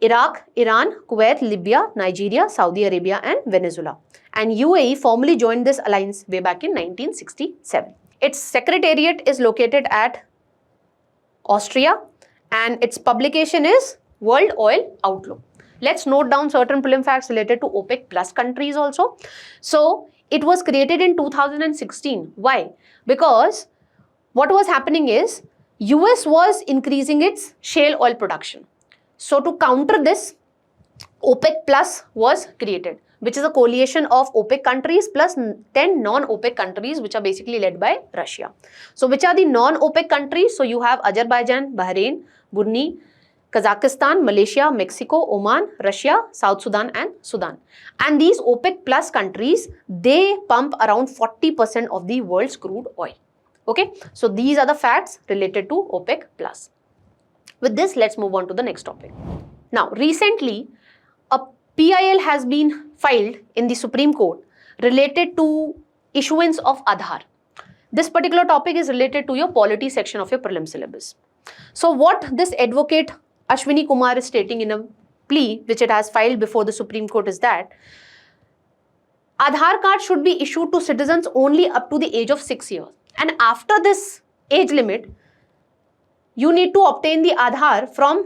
Iraq, Iran, Kuwait, Libya, Nigeria, Saudi Arabia and Venezuela. And UAE formally joined this alliance way back in 1967. Its secretariat is located at Austria and its publication is World Oil Outlook. Let's note down certain prelim facts related to OPEC plus countries also. So it was created in 2016. Why? Because what was happening is US was increasing its shale oil production. So to counter this, OPEC plus was created, which is a coalition of OPEC countries plus 10 non-OPEC countries which are basically led by Russia. So which are the non-OPEC countries? So you have Azerbaijan, Bahrain, Brunei, Kazakhstan, Malaysia, Mexico, Oman, Russia, South Sudan and Sudan. And these OPEC plus countries, they pump around 40% of the world's crude oil. Okay, so these are the facts related to OPEC plus. With this, let's move on to the next topic. Now, recently, a PIL has been filed in the Supreme Court related to issuance of Adhaar. This particular topic is related to your polity section of your prelim syllabus. So what this advocate Ashwini Kumar is stating in a plea which it has filed before the Supreme Court is that Adhaar card should be issued to citizens only up to the age of 6 years. And after this age limit, you need to obtain the Adhaar from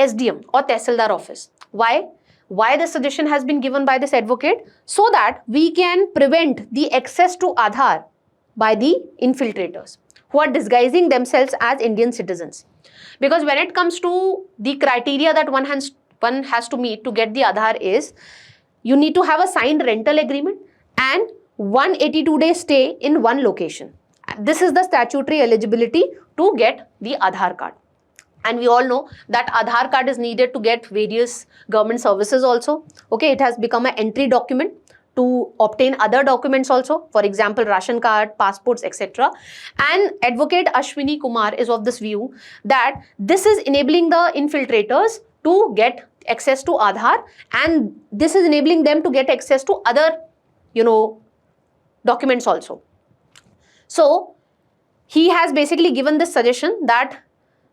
SDM or Tehsildar office. Why? Why the suggestion has been given by this advocate? So that we can prevent the access to Adhaar by the infiltrators who are disguising themselves as Indian citizens. Because when it comes to the criteria that one has to meet to get the Adhaar is, you need to have a signed rental agreement and 182-day stay in one location. This is the statutory eligibility to get the Adhaar card. And we all know that Adhaar card is needed to get various government services also. Okay, it has become an entry document to obtain other documents also, for example, ration card, passports, etc. And advocate Ashwini Kumar is of this view that this is enabling the infiltrators to get access to Adhaar and this is enabling them to get access to other, documents also. So he has basically given this suggestion that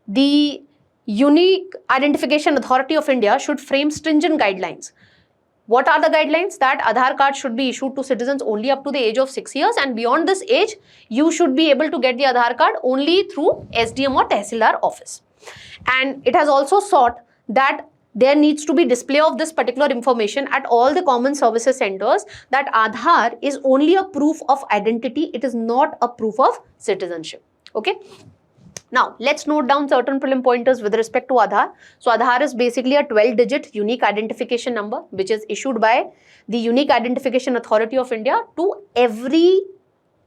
the Unique Identification Authority of India should frame stringent guidelines. What are the guidelines? That Adhaar card should be issued to citizens only up to the age of 6 years and beyond this age, you should be able to get the Adhaar card only through SDM or Tehsildar office. And it has also sought that there needs to be display of this particular information at all the common services centers that Adhaar is only a proof of identity, it is not a proof of citizenship. Okay. Now, let's note down certain prelim pointers with respect to Adhaar. So, Adhaar is basically a 12-digit unique identification number which is issued by the Unique Identification Authority of India to every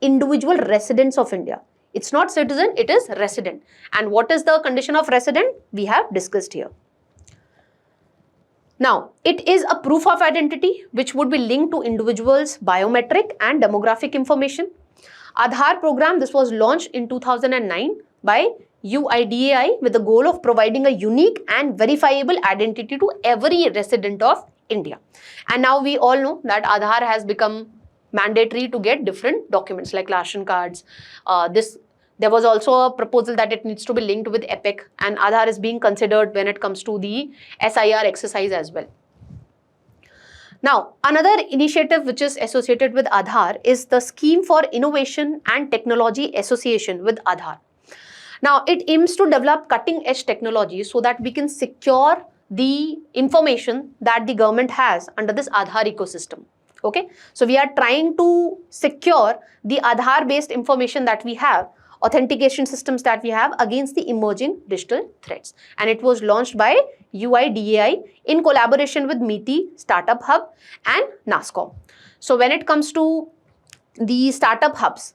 individual residents of India. It's not citizen, it is resident. And what is the condition of resident? We have discussed here. Now, it is a proof of identity which would be linked to individuals' biometric and demographic information. Adhaar program, this was launched in 2009 by UIDAI with the goal of providing a unique and verifiable identity to every resident of India. And now we all know that Adhaar has become mandatory to get different documents like ration cards. There was also a proposal that it needs to be linked with EPIC and Adhaar is being considered when it comes to the SIR exercise as well. Now, another initiative which is associated with Adhaar is the Scheme for Innovation and Technology Association with Adhaar. Now, it aims to develop cutting-edge technology so that we can secure the information that the government has under this Adhaar ecosystem. Okay, so we are trying to secure the Adhaar-based information that we have, authentication systems that we have against the emerging digital threats. And it was launched by UIDAI in collaboration with MITI, Startup Hub and NASSCOM. So when it comes to the startup hubs,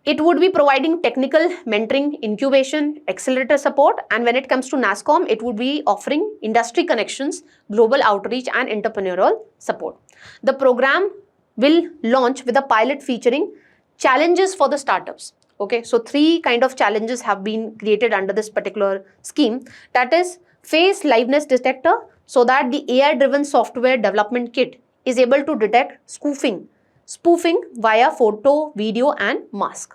it would be providing technical mentoring, incubation, accelerator support, and when it comes to NASSCOM, it would be offering industry connections, global outreach and entrepreneurial support. The program will launch with a pilot featuring challenges for the startups. Okay, so 3 kind of challenges have been created under this particular scheme. That is face liveness detector, so that the AI-driven software development kit is able to detect spoofing. spoofing via photo, video and mask.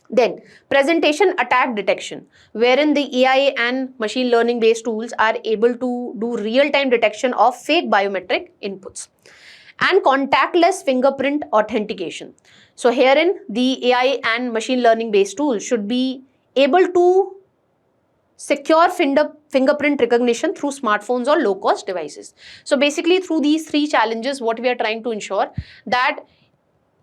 Then presentation attack detection, wherein the AI and machine learning based tools are able to do real-time detection of fake biometric inputs. And contactless fingerprint authentication. So herein the AI and machine learning based tools should be able to secure fingerprint recognition through smartphones or low-cost devices. So basically through these three challenges, what we are trying to ensure that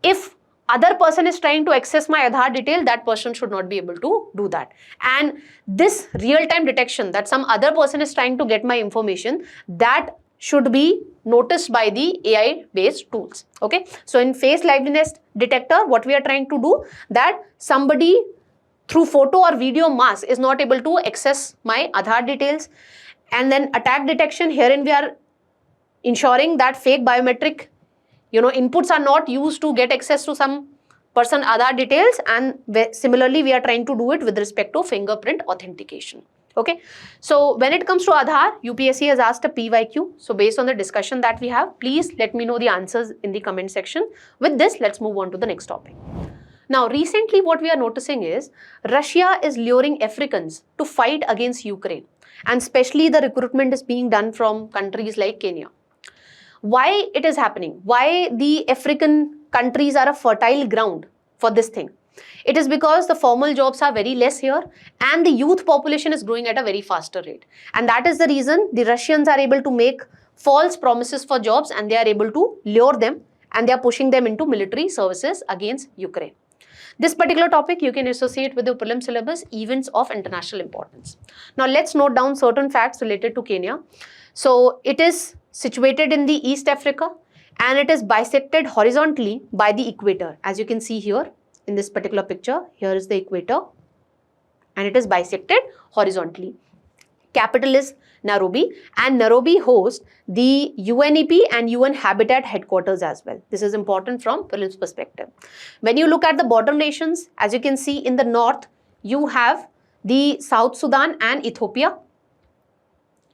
if other person is trying to access my Adhaar detail, that person should not be able to do that. And this real-time detection that some other person is trying to get my information, that should be noticed by the AI based tools. Okay. So in face liveness detector, what we are trying to do, that somebody through photo or video mask is not able to access my Adhaar details. And then attack detection, herein we are ensuring that fake biometric inputs are not used to get access to some person Adhaar details, and similarly we are trying to do it with respect to fingerprint authentication. Okay, so when it comes to Adhaar, UPSC has asked a PYQ. So based on the discussion that we have, please let me know the answers in the comment section. With this, let's move on to the next topic. Now, recently what we are noticing is Russia is luring Africans to fight against Ukraine, and especially the recruitment is being done from countries like Kenya. Why it is happening? Why the African countries are a fertile ground for this thing? It is because the formal jobs are very less here and the youth population is growing at a very faster rate. And that is the reason the Russians are able to make false promises for jobs, and they are able to lure them, and they are pushing them into military services against Ukraine. This particular topic you can associate with the prelim syllabus, events of international importance. Now let's note down certain facts related to Kenya. So it is situated in the East Africa, and it is bisected horizontally by the equator. As you can see here in this particular picture, here is the equator and it is bisected horizontally. Capital is Nairobi, and Nairobi hosts the UNEP and UN Habitat headquarters as well. This is important from prelims perspective. When you look at the border nations, as you can see in the north, you have the South Sudan and Ethiopia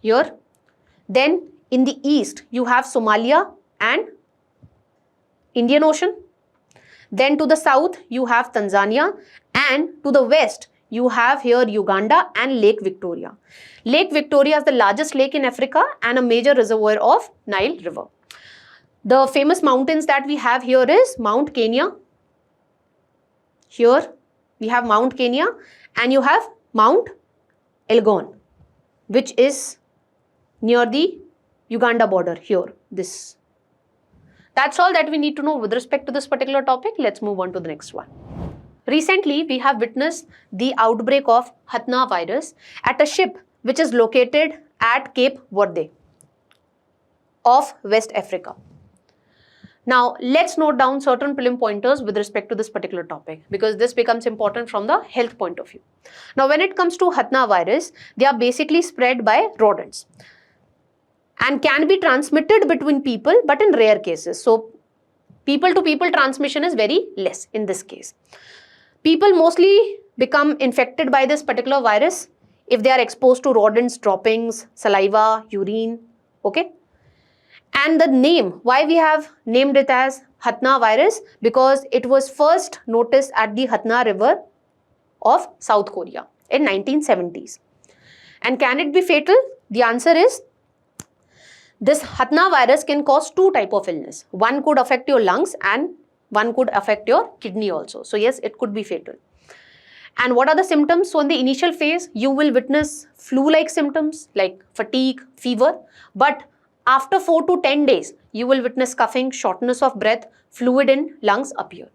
here. Then in the east, you have Somalia and Indian Ocean. Then to the south, you have Tanzania, and to the west, you have here Uganda and Lake Victoria. Lake Victoria is the largest lake in Africa and a major reservoir of Nile River. The famous mountains that we have here is Mount Kenya. Here we have Mount Kenya, and you have Mount Elgon, which is near the Uganda border here. This. That's all that we need to know with respect to this particular topic. Let's move on to the next one. Recently, we have witnessed the outbreak of Hantavirus at a ship which is located at Cape Verde of West Africa. Now, let's note down certain prelim pointers with respect to this particular topic, because this becomes important from the health point of view. Now, when it comes to Hantavirus, they are basically spread by rodents and can be transmitted between people, but in rare cases. So, people to people transmission is very less in this case. People mostly become infected by this particular virus if they are exposed to rodents' droppings, saliva, urine, okay? And the name, why we have named it as Hantavirus, because it was first noticed at the Hatna River of South Korea in 1970s. And can it be fatal? The answer is, this Hantavirus can cause two types of illness. One could affect your lungs and one could affect your kidney also. So yes, it could be fatal. And what are the symptoms? So in the initial phase, you will witness flu-like symptoms like fatigue, fever. But after 4 to 10 days, you will witness coughing, shortness of breath, fluid in lungs appear.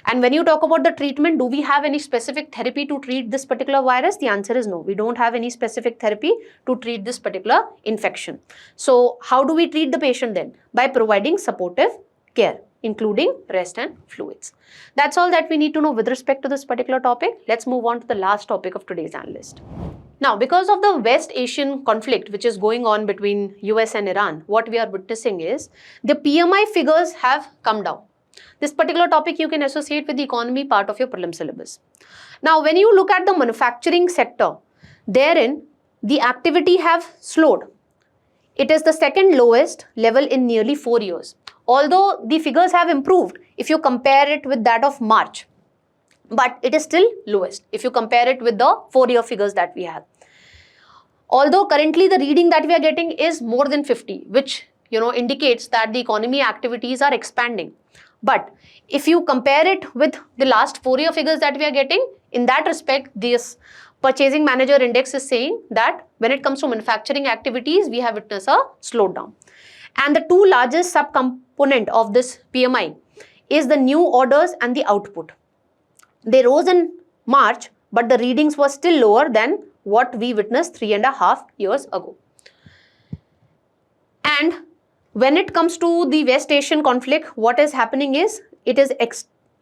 And when you talk about the treatment, do we have any specific therapy to treat this particular virus? The answer is no. We don't have any specific therapy to treat this particular infection. So how do we treat the patient then? By providing supportive care, including rest and fluids. That's all that we need to know with respect to this particular topic. Let's move on to the last topic of today's Analyst. Now, because of the West Asian conflict which is going on between US and Iran, what we are witnessing is the PMI figures have come down. This particular topic you can associate with the economy part of your prelim syllabus. Now, when you look at the manufacturing sector, therein the activity have slowed. It is the second lowest level in nearly 4 years. although the figures have improved if you compare it with that of March, but it is still lowest if you compare it with the 4-year figures that we have. Although currently the reading that we are getting is more than 50, which indicates that the economy activities are expanding. But if you compare it with the last 4-year figures that we are getting, in that respect, this Purchasing Manager Index is saying that when it comes to manufacturing activities, we have witnessed a slowdown. And the two largest subcomponent of this PMI is the new orders and the output. They rose in March, but the readings were still lower than what we witnessed 3.5 years ago. And when it comes to the West Asian conflict, what is happening is it is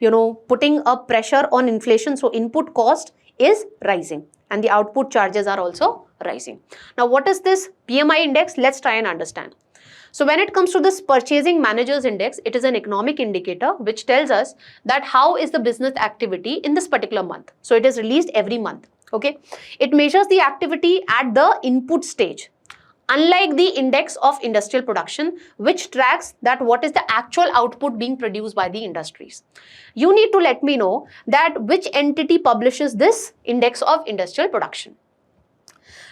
putting a pressure on inflation. So input cost is rising and the output charges are also rising. Now, what is this PMI index? Let's try and understand. So when it comes to this Purchasing Managers Index, it is an economic indicator which tells us that how is the business activity in this particular month. So it is released every month. Okay, it measures the activity at the input stage, unlike the index of industrial production, which tracks that what is the actual output being produced by the industries. You need to let me know that which entity publishes this index of industrial production.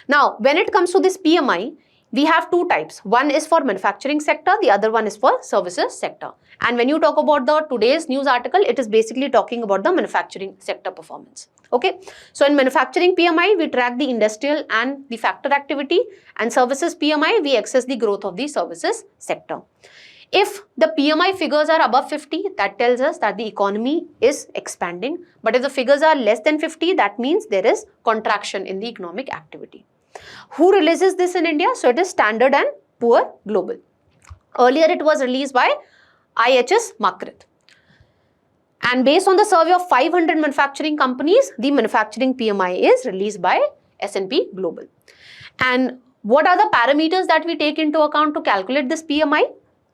Now, when it comes to this PMI, we have two types. One is for manufacturing sector, the other one is for services sector. And when you talk about the today's news article, it is basically talking about the manufacturing sector performance. Okay, so in manufacturing PMI, we track the industrial and the factor activity, and services PMI, we assess the growth of the services sector. If the PMI figures are above 50, that tells us that the economy is expanding. But if the figures are less than 50, that means there is contraction in the economic activity. Who releases this in India? So it is Standard and Poor Global. Earlier it was released by IHS Markit. And based on the survey of 500 manufacturing companies, the manufacturing PMI is released by S&P Global. And what are the parameters that we take into account to calculate this PMI?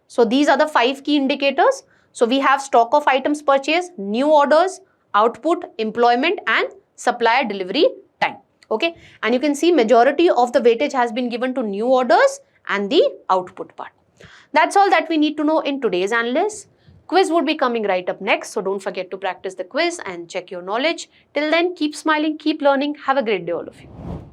So these are the 5 key indicators. So we have stock of items purchased, new orders, output, employment, and supplier delivery time. Okay, and you can see majority of the weightage has been given to new orders and the output part. That's all that we need to know in today's analyst. Quiz would be coming right up next, so don't forget to practice the quiz and check your knowledge. Till then, keep smiling, keep learning. Have a great day, all of you.